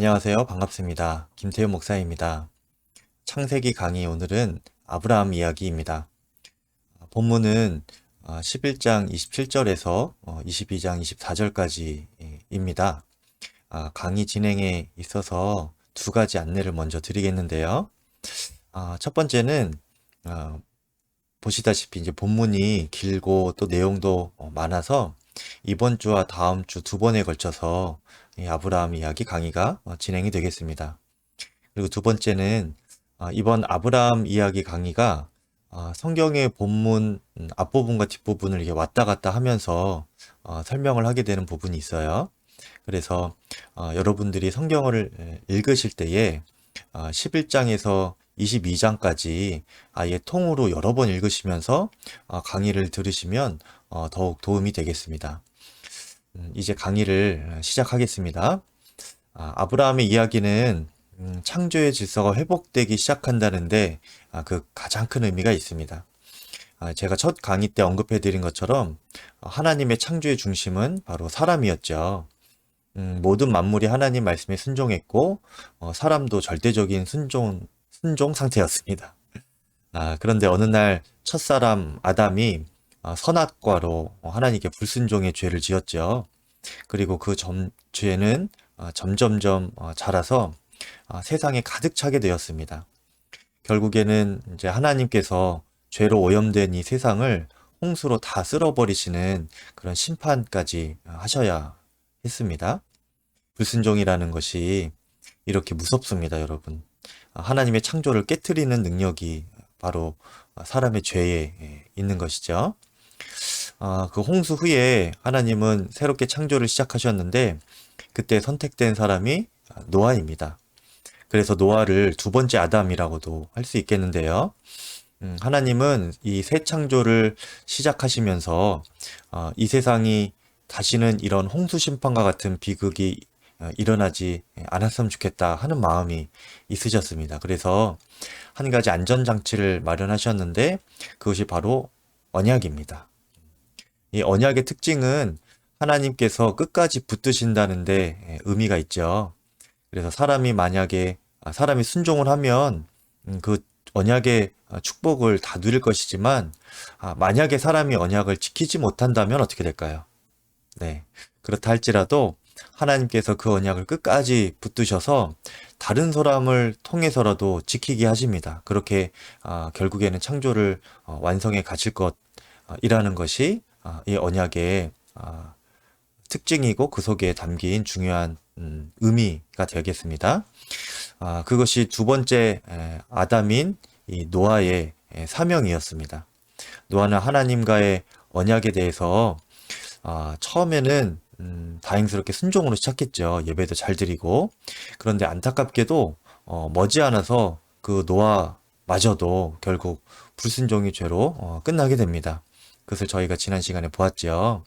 안녕하세요. 반갑습니다. 김태훈 목사입니다. 창세기 강의 오늘은 아브라함 이야기입니다. 본문은 11장 27절에서 22장 24절까지입니다. 강의 진행에 있어서 두 가지 안내를 먼저 드리겠는데요. 첫 번째는 보시다시피 이제 본문이 길고 또 내용도 많아서 이번 주와 다음 주 두 번에 걸쳐서 이 아브라함 이야기 강의가 진행이 되겠습니다. 그리고 두 번째는 이번 아브라함 이야기 강의가 성경의 본문 앞부분과 뒷부분을 이렇게 왔다 갔다 하면서 설명을 하게 되는 부분이 있어요. 그래서 여러분들이 성경을 읽으실 때에 11장에서 22장까지 아예 통으로 여러 번 읽으시면서 강의를 들으시면 더욱 도움이 되겠습니다. 이제 강의를 시작하겠습니다. 아브라함의 이야기는 창조의 질서가 회복되기 시작한다는데 그 가장 큰 의미가 있습니다. 제가 첫 강의 때 언급해드린 것처럼 하나님의 창조의 중심은 바로 사람이었죠. 모든 만물이 하나님 말씀에 순종했고 사람도 절대적인 순종 상태였습니다. 그런데 어느 날 첫사람 아담이 선악과로 하나님께 불순종의 죄를 지었죠. 그리고 그 죄는 점점점 자라서 세상에 가득 차게 되었습니다. 결국에는 이제 하나님께서 죄로 오염된 이 세상을 홍수로 다 쓸어버리시는 그런 심판까지 하셔야 했습니다. 불순종이라는 것이 이렇게 무섭습니다, 여러분. 하나님의 창조를 깨트리는 능력이 바로 사람의 죄에 있는 것이죠. 그 홍수 후에 하나님은 새롭게 창조를 시작하셨는데 그때 선택된 사람이 노아입니다. 그래서 노아를 두 번째 아담이라고도 할 수 있겠는데요. 하나님은 이 새 창조를 시작하시면서 이 세상이 다시는 이런 홍수 심판과 같은 비극이 일어나지 않았으면 좋겠다 하는 마음이 있으셨습니다. 그래서 한 가지 안전장치를 마련하셨는데 그것이 바로 언약입니다. 이 언약의 특징은 하나님께서 끝까지 붙드신다는데 의미가 있죠. 그래서 사람이 순종을 하면 그 언약의 축복을 다 누릴 것이지만 만약에 사람이 언약을 지키지 못한다면 어떻게 될까요? 네. 그렇다 할지라도 하나님께서 그 언약을 끝까지 붙드셔서 다른 사람을 통해서라도 지키게 하십니다. 그렇게 결국에는 창조를 완성해 가실 것이라는 것이 이 언약의 특징이고 그 속에 담긴 중요한 의미가 되겠습니다. 그것이 두 번째 아담인 이 노아의 사명이었습니다. 노아는 하나님과의 언약에 대해서 처음에는 다행스럽게 순종으로 시작했죠. 예배도 잘 드리고. 그런데 안타깝게도 머지않아서 그 노아마저도 결국 불순종의 죄로 끝나게 됩니다. 그것을 저희가 지난 시간에 보았죠.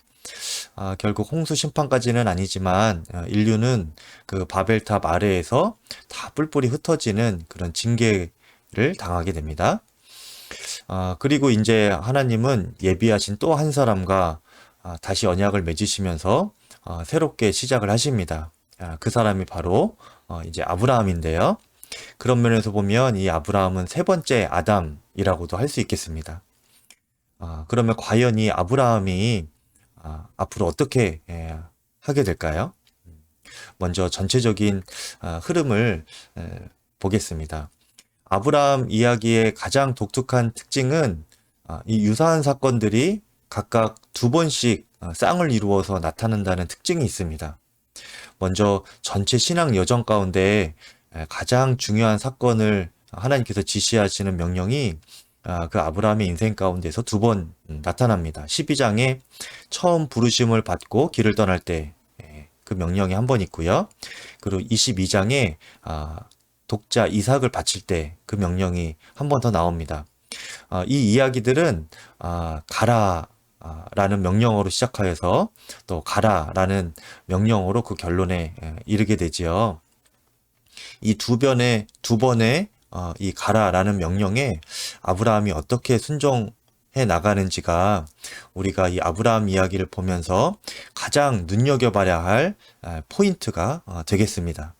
결국 홍수 심판까지는 아니지만 인류는 그 바벨탑 아래에서 다 뿔뿔이 흩어지는 그런 징계를 당하게 됩니다. 그리고 이제 하나님은 예비하신 또 한 사람과 다시 언약을 맺으시면서 새롭게 시작을 하십니다. 그 사람이 바로 이제 아브라함인데요. 그런 면에서 보면 이 아브라함은 세 번째 아담이라고도 할 수 있겠습니다. 그러면 과연 이 아브라함이 앞으로 어떻게 하게 될까요? 먼저 전체적인 흐름을 보겠습니다. 아브라함 이야기의 가장 독특한 특징은 이 유사한 사건들이 각각 두 번씩 쌍을 이루어서 나타난다는 특징이 있습니다. 먼저 전체 신앙 여정 가운데 가장 중요한 사건을 하나님께서 지시하시는 명령이 그 아브라함의 인생 가운데서 두 번 나타납니다. 12장에 처음 부르심을 받고 길을 떠날 때 그 명령이 한 번 있고요. 그리고 22장에 독자 이삭을 바칠 때 그 명령이 한 번 더 나옵니다. 이 이야기들은 가라 라는 명령어로 시작하여서 또 가라라는 명령어로 그 결론에 이르게 되지요. 이 두 번의 이 가라라는 명령에 아브라함이 어떻게 순종해 나가는지가 우리가 이 아브라함 이야기를 보면서 가장 눈여겨봐야 할 포인트가 되겠습니다.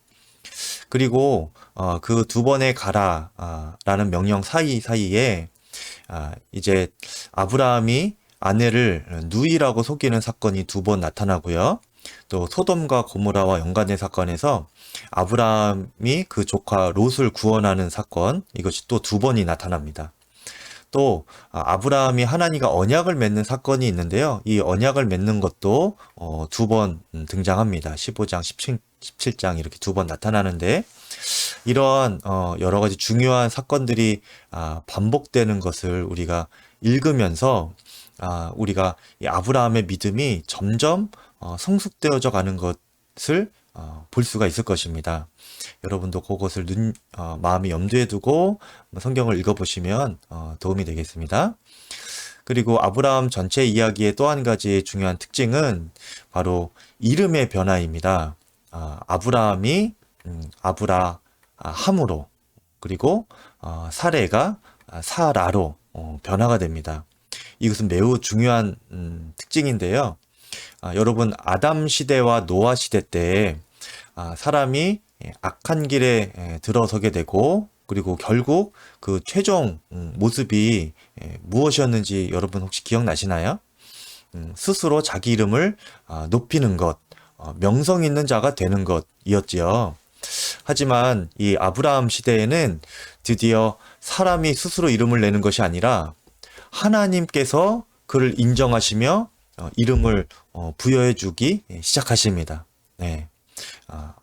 그리고 그 두 번에 가라 라는 명령 사이사이에 이제 아브라함이 아내를 누이라고 속이는 사건이 두 번 나타나고요. 또 소돔과 고모라와 연관된 사건에서 아브라함이 그 조카 롯을 구원하는 사건, 이것이 또 두 번이 나타납니다. 또 아브라함이 하나님과 언약을 맺는 사건이 있는데요. 이 언약을 맺는 것도 두 번 등장합니다. 15장, 17장 이렇게 두 번 나타나는데, 이러한 여러 가지 중요한 사건들이 반복되는 것을 우리가 읽으면서 우리가 이 아브라함의 믿음이 점점 성숙되어져 가는 것을 볼 수가 있을 것입니다. 여러분도 그것을 마음에 염두에 두고 성경을 읽어보시면 도움이 되겠습니다. 그리고 아브라함 전체 이야기의 또 한 가지 중요한 특징은 바로 이름의 변화입니다. 아브라함이 아브라함으로, 그리고 사레가 사라로 변화가 됩니다. 이것은 매우 중요한 특징인데요. 여러분, 아담 시대와 노아 시대 때 사람이 악한 길에 들어서게 되고, 그리고 결국 그 최종 모습이 무엇이었는지 여러분 혹시 기억나시나요? 스스로 자기 이름을 높이는 것, 명성 있는 자가 되는 것이었지요. 하지만 이 아브라함 시대에는 드디어 사람이 스스로 이름을 내는 것이 아니라 하나님께서 그를 인정하시며 이름을 부여해 주기 시작하십니다. 네.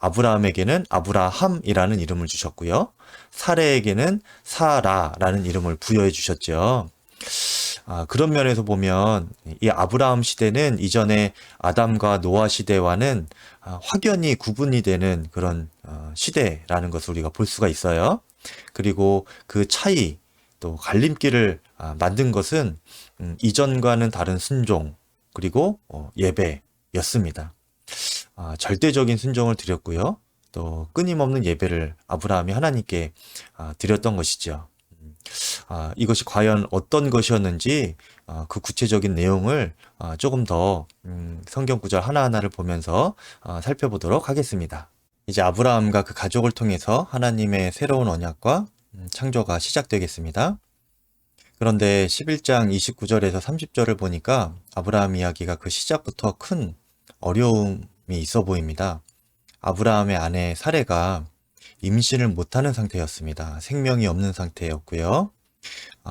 아브라함에게는 아브라함이라는 이름을 주셨고요. 사레에게는 사라라는 이름을 부여해 주셨죠. 그런 면에서 보면 이 아브라함 시대는 이전에 아담과 노아 시대와는 확연히 구분이 되는 그런 시대라는 것을 우리가 볼 수가 있어요. 그리고 그 차이, 또 갈림길을 만든 것은 이전과는 다른 순종, 그리고 예배였습니다. 절대적인 순종을 드렸고요. 또 끊임없는 예배를 아브라함이 하나님께 드렸던 것이죠. 이것이 과연 어떤 것이었는지 그 구체적인 내용을 조금 더 성경 구절 하나하나를 보면서 살펴보도록 하겠습니다. 이제 아브라함과 그 가족을 통해서 하나님의 새로운 언약과 창조가 시작되겠습니다. 그런데 11장 29절에서 30절을 보니까 아브라함 이야기가 그 시작부터 큰 어려움이 있어 보입니다. 아브라함의 아내 사레가 임신을 못하는 상태였습니다. 생명이 없는 상태였고요.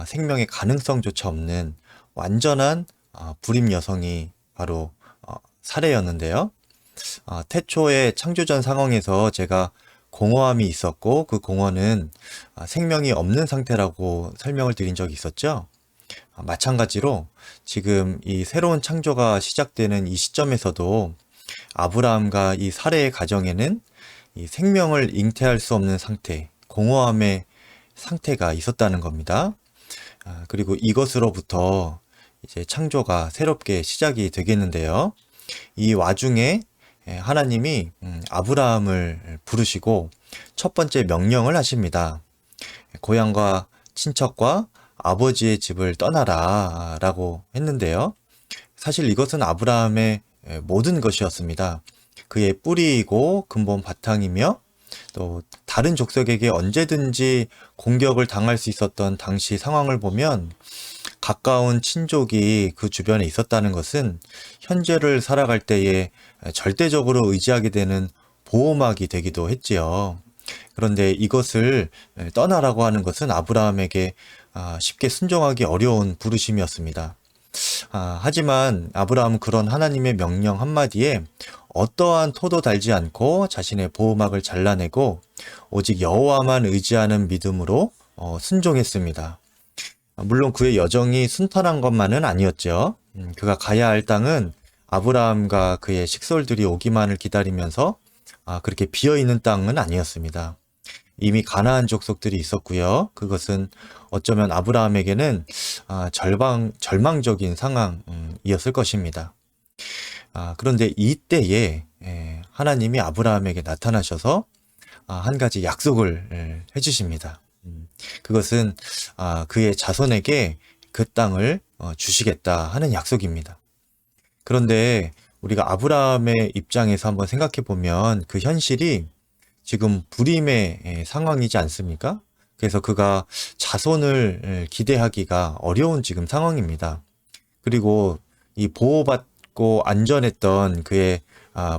생명의 가능성조차 없는 완전한 불임 여성이 바로 사레였는데요. 태초의 창조전 상황에서 제가 공허함이 있었고, 그 공허는 생명이 없는 상태라고 설명을 드린 적이 있었죠. 마찬가지로 지금 이 새로운 창조가 시작되는 이 시점에서도 아브라함과 이 사레의 가정에는 이 생명을 잉태할 수 없는 상태, 공허함의 상태가 있었다는 겁니다. 그리고 이것으로부터 이제 창조가 새롭게 시작이 되겠는데요. 이 와중에 하나님이 아브라함을 부르시고 첫 번째 명령을 하십니다. 고향과 친척과 아버지의 집을 떠나라 라고 했는데요. 사실 이것은 아브라함의 모든 것이었습니다. 그의 뿌리이고 근본 바탕이며, 또 다른 족속에게 언제든지 공격을 당할 수 있었던 당시 상황을 보면 가까운 친족이 그 주변에 있었다는 것은 현재를 살아갈 때에 절대적으로 의지하게 되는 보호막이 되기도 했지요. 그런데 이것을 떠나라고 하는 것은 아브라함에게 쉽게 순종하기 어려운 부르심이었습니다. 하지만 아브라함은 그런 하나님의 명령 한마디에 어떠한 토도 달지 않고 자신의 보호막을 잘라내고 오직 여호와만 의지하는 믿음으로 순종했습니다. 물론 그의 여정이 순탄한 것만은 아니었죠. 그가 가야 할 땅은 아브라함과 그의 식솔들이 오기만을 기다리면서 그렇게 비어있는 땅은 아니었습니다. 이미 가나안 족속들이 있었고요. 그것은 어쩌면 아브라함에게는 절망적인 상황이었을 것입니다. 그런데 이때에 하나님이 아브라함에게 나타나셔서 한 가지 약속을 해주십니다. 그것은 그의 자손에게 그 땅을 주시겠다 하는 약속입니다. 그런데 우리가 아브라함의 입장에서 한번 생각해 보면 그 현실이 지금 불임의 상황이지 않습니까? 그래서 그가 자손을 기대하기가 어려운 지금 상황입니다. 그리고 이 보호받고 안전했던 그의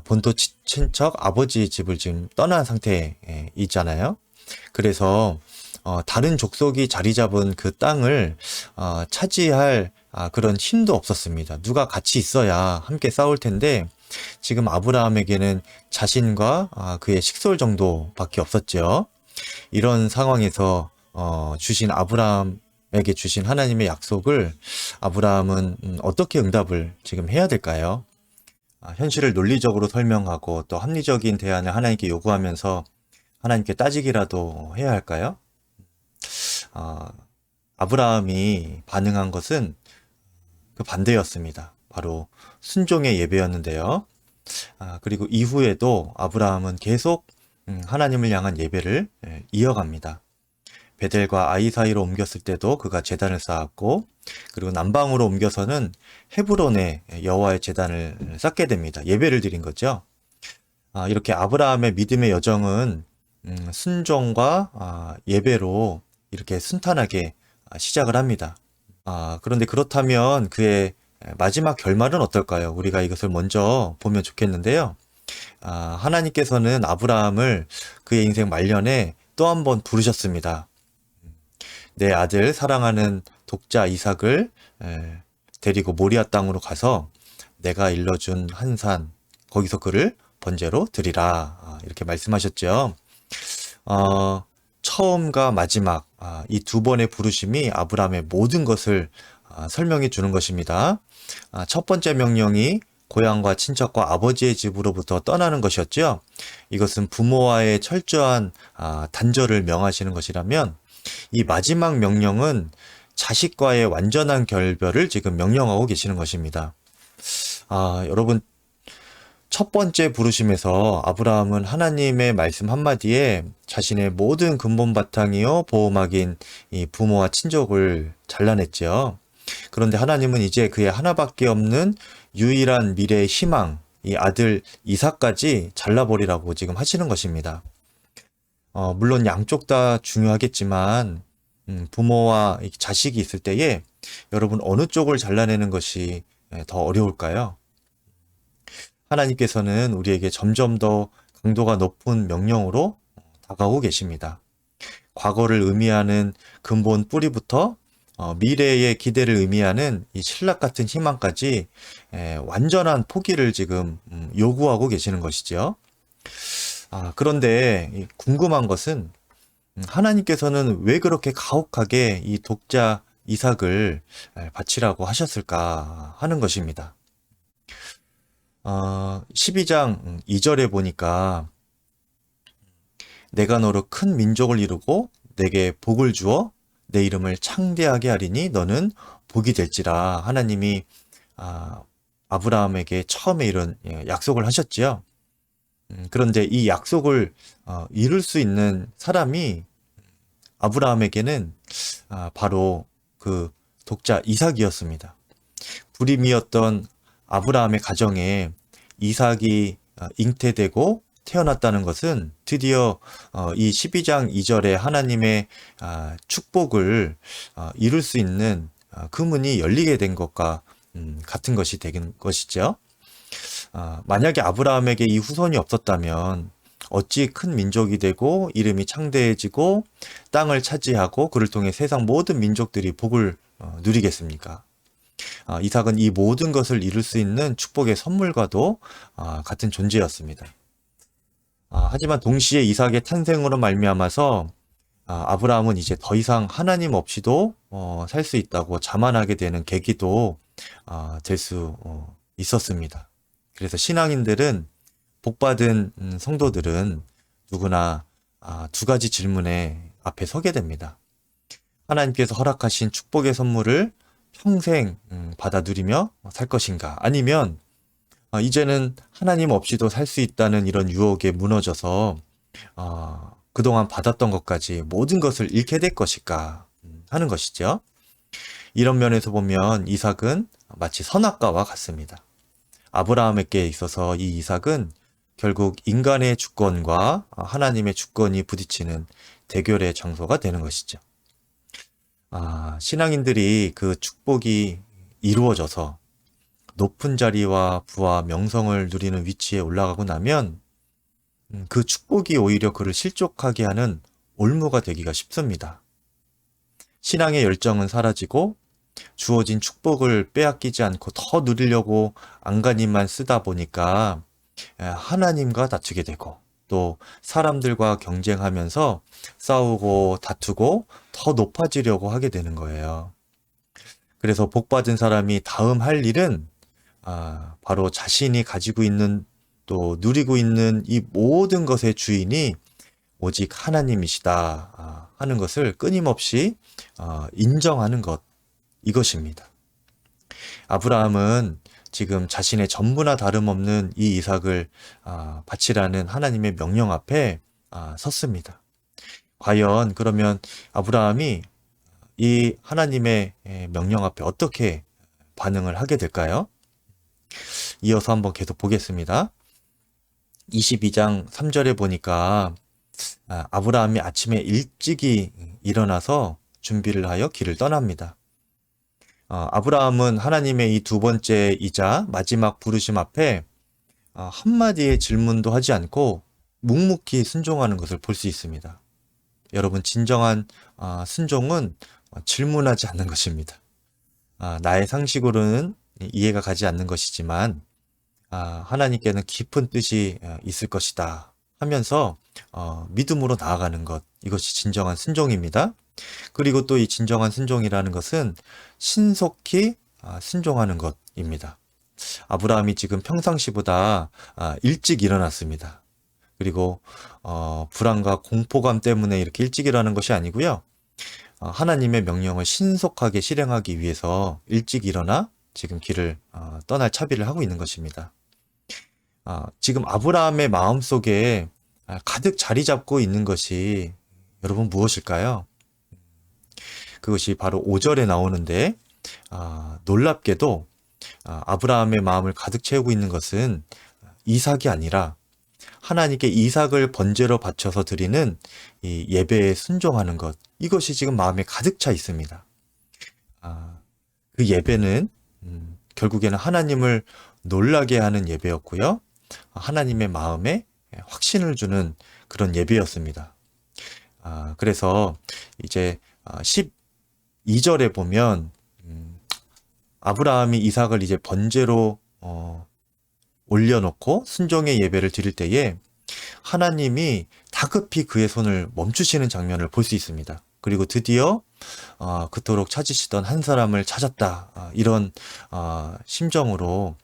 본토 친척 아버지 집을 지금 떠난 상태에 있잖아요. 그래서 다른 족속이 자리 잡은 그 땅을 차지할 그런 힘도 없었습니다. 누가 같이 있어야 함께 싸울 텐데 지금 아브라함에게는 자신과 그의 식솔 정도밖에 없었죠. 이런 상황에서 주신 아브라함에게 주신 하나님의 약속을 아브라함은 어떻게 응답을 지금 해야 될까요? 현실을 논리적으로 설명하고 또 합리적인 대안을 하나님께 요구하면서 하나님께 따지기라도 해야 할까요? 아, 아브라함이 반응한 것은 그 반대였습니다. 바로 순종의 예배였는데요. 그리고 이후에도 아브라함은 계속 하나님을 향한 예배를 이어갑니다. 베델과 아이 사이로 옮겼을 때도 그가 제단을 쌓았고, 그리고 남방으로 옮겨서는 헤브론에 여호와의 제단을 쌓게 됩니다. 예배를 드린 거죠. 이렇게 아브라함의 믿음의 여정은 순종과 예배로 이렇게 순탄하게 시작을 합니다. 그런데 그렇다면 그의 마지막 결말은 어떨까요? 우리가 이것을 먼저 보면 좋겠는데요. 하나님께서는 아브라함을 그의 인생 말년에 또 한 번 부르셨습니다. 내 아들 사랑하는 독자 이삭을 데리고 모리아 땅으로 가서 내가 일러준 한 산 거기서 그를 번제로 드리라 이렇게 말씀하셨죠. 처음과 마지막 이 두 번의 부르심이 아브라함의 모든 것을 설명해 주는 것입니다. 첫 번째 명령이 고향과 친척과 아버지의 집으로부터 떠나는 것이었죠. 이것은 부모와의 철저한 단절을 명하시는 것이라면 이 마지막 명령은 자식과의 완전한 결별을 지금 명령하고 계시는 것입니다. 여러분, 첫 번째 부르심에서 아브라함은 하나님의 말씀 한마디에 자신의 모든 근본 바탕이요 보호막인 이 부모와 친족을 잘라냈죠. 그런데 하나님은 이제 그의 하나밖에 없는 유일한 미래의 희망, 이 아들 이삭까지 잘라버리라고 지금 하시는 것입니다. 물론 양쪽 다 중요하겠지만 부모와 자식이 있을 때에 여러분 어느 쪽을 잘라내는 것이 더 어려울까요? 하나님께서는 우리에게 점점 더 강도가 높은 명령으로 다가오고 계십니다. 과거를 의미하는 근본 뿌리부터 미래의 기대를 의미하는 이 신락 같은 희망까지 완전한 포기를 지금 요구하고 계시는 것이죠. 그런데 궁금한 것은 하나님께서는 왜 그렇게 가혹하게 이 독자 이삭을 바치라고 하셨을까 하는 것입니다. 12장 2절에 보니까 내가 너로 큰 민족을 이루고 내게 복을 주어 내 이름을 창대하게 하리니 너는 복이 될지라 하나님이 아브라함에게 처음에 이런 약속을 하셨지요. 그런데 이 약속을 이룰 수 있는 사람이 아브라함에게는 바로 그 독자 이삭이었습니다. 불임이었던 아브라함의 가정에 이삭이 잉태되고 태어났다는 것은 드디어 이 12장 2절에 하나님의 축복을 이룰 수 있는 그 문이 열리게 된 것과 같은 것이 된 것이죠. 만약에 아브라함에게 이 후손이 없었다면 어찌 큰 민족이 되고 이름이 창대해지고 땅을 차지하고 그를 통해 세상 모든 민족들이 복을 누리겠습니까? 이삭은 이 모든 것을 이룰 수 있는 축복의 선물과도 같은 존재였습니다. 하지만 동시에 이삭의 탄생으로 말미암아서 아브라함은 이제 더 이상 하나님 없이도 살 수 있다고 자만하게 되는 계기도 될 수 있었습니다. 그래서 신앙인들은 복받은 성도들은 누구나 두 가지 질문에 앞에 서게 됩니다. 하나님께서 허락하신 축복의 선물을 평생 받아 누리며 살 것인가? 아니면 이제는 하나님 없이도 살 수 있다는 이런 유혹에 무너져서 그동안 받았던 것까지 모든 것을 잃게 될 것일까 하는 것이죠. 이런 면에서 보면 이삭은 마치 선악과와 같습니다. 아브라함에게 있어서 이 이삭은 결국 인간의 주권과 하나님의 주권이 부딪히는 대결의 장소가 되는 것이죠. 신앙인들이 그 축복이 이루어져서 높은 자리와 부와 명성을 누리는 위치에 올라가고 나면 그 축복이 오히려 그를 실족하게 하는 올무가 되기가 쉽습니다. 신앙의 열정은 사라지고 주어진 축복을 빼앗기지 않고 더 누리려고 안간힘만 쓰다 보니까 하나님과 다투게 되고 또 사람들과 경쟁하면서 싸우고 다투고 더 높아지려고 하게 되는 거예요. 그래서 복받은 사람이 다음 할 일은 바로 자신이 가지고 있는 또 누리고 있는 이 모든 것의 주인이 오직 하나님이시다 하는 것을 끊임없이 인정하는 것, 이것입니다. 아브라함은 지금 자신의 전부나 다름없는 이 이삭을 바치라는 하나님의 명령 앞에 섰습니다. 과연 그러면 아브라함이 이 하나님의 명령 앞에 어떻게 반응을 하게 될까요? 이어서 한번 계속 보겠습니다. 22장 3절에 보니까 아브라함이 아침에 일찍이 일어나서 준비를 하여 길을 떠납니다. 아브라함은 하나님의 이 두 번째이자 마지막 부르심 앞에 한마디의 질문도 하지 않고 묵묵히 순종하는 것을 볼 수 있습니다. 여러분, 진정한 순종은 질문하지 않는 것입니다. 나의 상식으로는 이해가 가지 않는 것이지만 하나님께는 깊은 뜻이 있을 것이다 하면서 믿음으로 나아가는 것, 이것이 진정한 순종입니다. 그리고 또 이 진정한 순종이라는 것은 신속히 순종하는 것입니다. 아브라함이 지금 평상시보다 일찍 일어났습니다. 그리고 불안과 공포감 때문에 이렇게 일찍 일어나는 것이 아니고요. 하나님의 명령을 신속하게 실행하기 위해서 일찍 일어나 지금 길을 떠날 차비를 하고 있는 것입니다. 지금 아브라함의 마음속에 가득 자리 잡고 있는 것이 여러분 무엇일까요? 그것이 바로 5절에 나오는데 놀랍게도 아브라함의 마음을 가득 채우고 있는 것은 이삭이 아니라 하나님께 이삭을 번제로 바쳐서 드리는 이 예배에 순종하는 것, 이것이 지금 마음에 가득 차 있습니다. 그 예배는 결국에는 하나님을 놀라게 하는 예배였고요. 하나님의 마음에 확신을 주는 그런 예배였습니다. 그래서 이제 12절에 보면 아브라함이 이삭을 이제 번제로 올려놓고 순종의 예배를 드릴 때에 하나님이 다급히 그의 손을 멈추시는 장면을 볼 수 있습니다. 그리고 드디어 그토록 찾으시던 한 사람을 찾았다, 이런 심정으로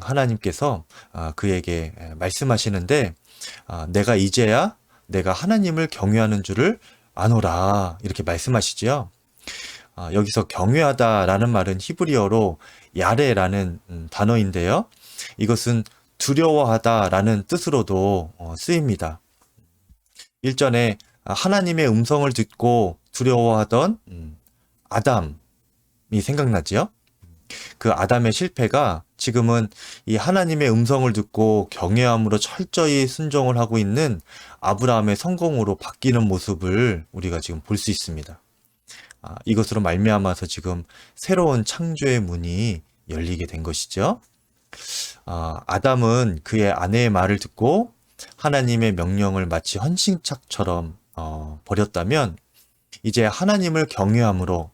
하나님께서 그에게 말씀하시는데 내가 이제야 내가 하나님을 경외하는 줄을 아노라, 이렇게 말씀하시지요. 여기서 경외하다라는 말은 히브리어로 야레라는 단어인데요. 이것은 두려워하다라는 뜻으로도 쓰입니다. 일전에 하나님의 음성을 듣고 두려워하던 아담이 생각나지요? 그 아담의 실패가 지금은 이 하나님의 음성을 듣고 경외함으로 철저히 순종을 하고 있는 아브라함의 성공으로 바뀌는 모습을 우리가 지금 볼 수 있습니다. 이것으로 말미암아서 지금 새로운 창조의 문이 열리게 된 것이죠. 아담은 그의 아내의 말을 듣고 하나님의 명령을 마치 헌신짝처럼 버렸다면 이제 하나님을 경외함으로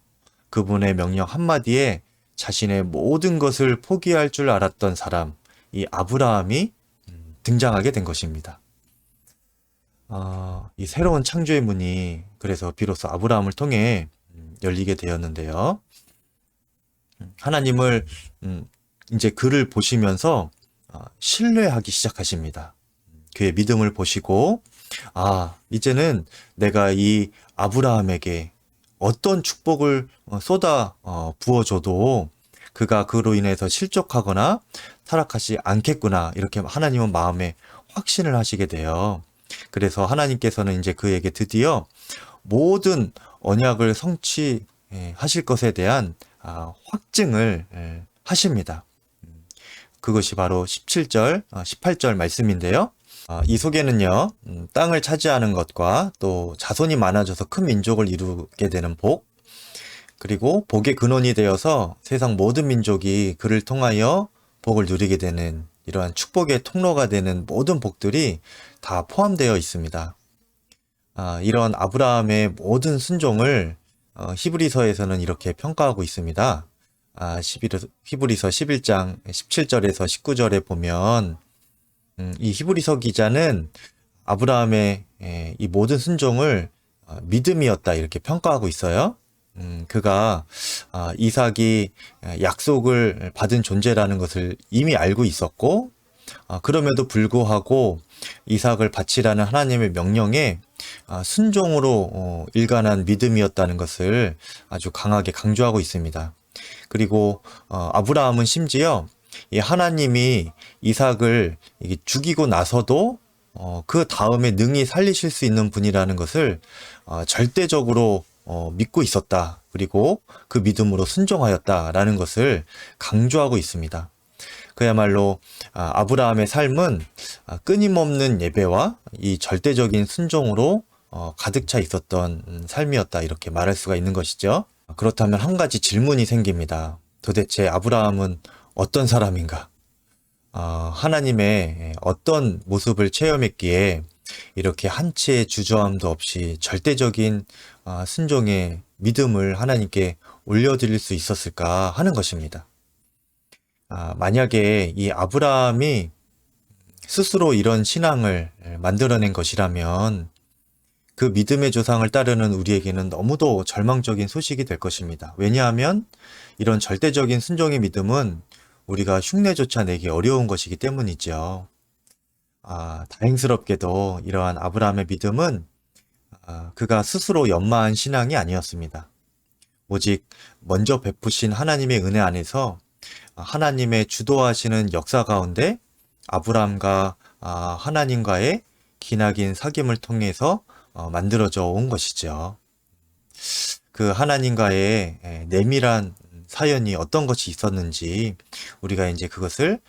그분의 명령 한마디에 자신의 모든 것을 포기할 줄 알았던 사람, 이 아브라함이 등장하게 된 것입니다. 이 새로운 창조의 문이 그래서 비로소 아브라함을 통해 열리게 되었는데요. 하나님을 이제 그를 보시면서 신뢰하기 시작하십니다. 그의 믿음을 보시고 이제는 내가 이 아브라함에게 어떤 축복을 쏟아 부어줘도 그가 그로 인해서 실족하거나 타락하지 않겠구나, 이렇게 하나님은 마음에 확신을 하시게 돼요. 그래서 하나님께서는 이제 그에게 드디어 모든 언약을 성취하실 것에 대한 확증을 하십니다. 그것이 바로 17절, 18절 말씀인데요. 이 속에는요, 땅을 차지하는 것과 또 자손이 많아져서 큰 민족을 이루게 되는 복, 그리고 복의 근원이 되어서 세상 모든 민족이 그를 통하여 복을 누리게 되는 이러한 축복의 통로가 되는 모든 복들이 다 포함되어 있습니다. 이런 아브라함의 모든 순종을 히브리서에서는 이렇게 평가하고 있습니다. 히브리서 11장 17절에서 19절에 보면 이 히브리서 기자는 아브라함의 이 모든 순종을 믿음이었다 이렇게 평가하고 있어요. 그가 이삭이 약속을 받은 존재라는 것을 이미 알고 있었고, 그럼에도 불구하고 이삭을 바치라는 하나님의 명령에 순종으로 일관한 믿음이었다는 것을 아주 강하게 강조하고 있습니다. 그리고 아브라함은 심지어 이 하나님이 이삭을 죽이고 나서도 그 다음에 능히 살리실 수 있는 분이라는 것을 절대적으로 믿고 있었다. 그리고 그 믿음으로 순종하였다라는 것을 강조하고 있습니다. 그야말로 아브라함의 삶은 끊임없는 예배와 이 절대적인 순종으로 가득 차 있었던 삶이었다. 이렇게 말할 수가 있는 것이죠. 그렇다면 한 가지 질문이 생깁니다. 도대체 아브라함은 어떤 사람인가? 하나님의 어떤 모습을 체험했기에 이렇게 한치의 주저함도 없이 절대적인 순종의 믿음을 하나님께 올려드릴 수 있었을까 하는 것입니다. 만약에 이 아브라함이 스스로 이런 신앙을 만들어낸 것이라면 그 믿음의 조상을 따르는 우리에게는 너무도 절망적인 소식이 될 것입니다. 왜냐하면 이런 절대적인 순종의 믿음은 우리가 흉내조차 내기 어려운 것이기 때문이죠. 다행스럽게도 이러한 아브라함의 믿음은 그가 스스로 연마한 신앙이 아니었습니다. 오직 먼저 베푸신 하나님의 은혜 안에서 하나님의 주도하시는 역사 가운데 아브라함과 하나님과의 기나긴 사귐을 통해서 만들어져 온 것이죠. 그 하나님과의 내밀한 사연이 어떤 것이 있었는지 우리가 이제 그것을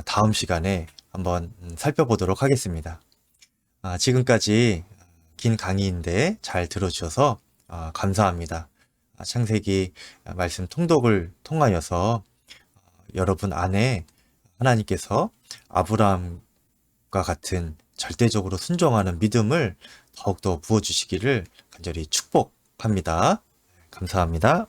다음 시간에 한번 살펴보도록 하겠습니다. 지금까지 긴 강의인데 잘 들어주셔서 감사합니다. 창세기 말씀 통독을 통하여서 여러분 안에 하나님께서 아브라함과 같은 절대적으로 순종하는 믿음을 더욱더 부어주시기를 간절히 축복합니다. 감사합니다.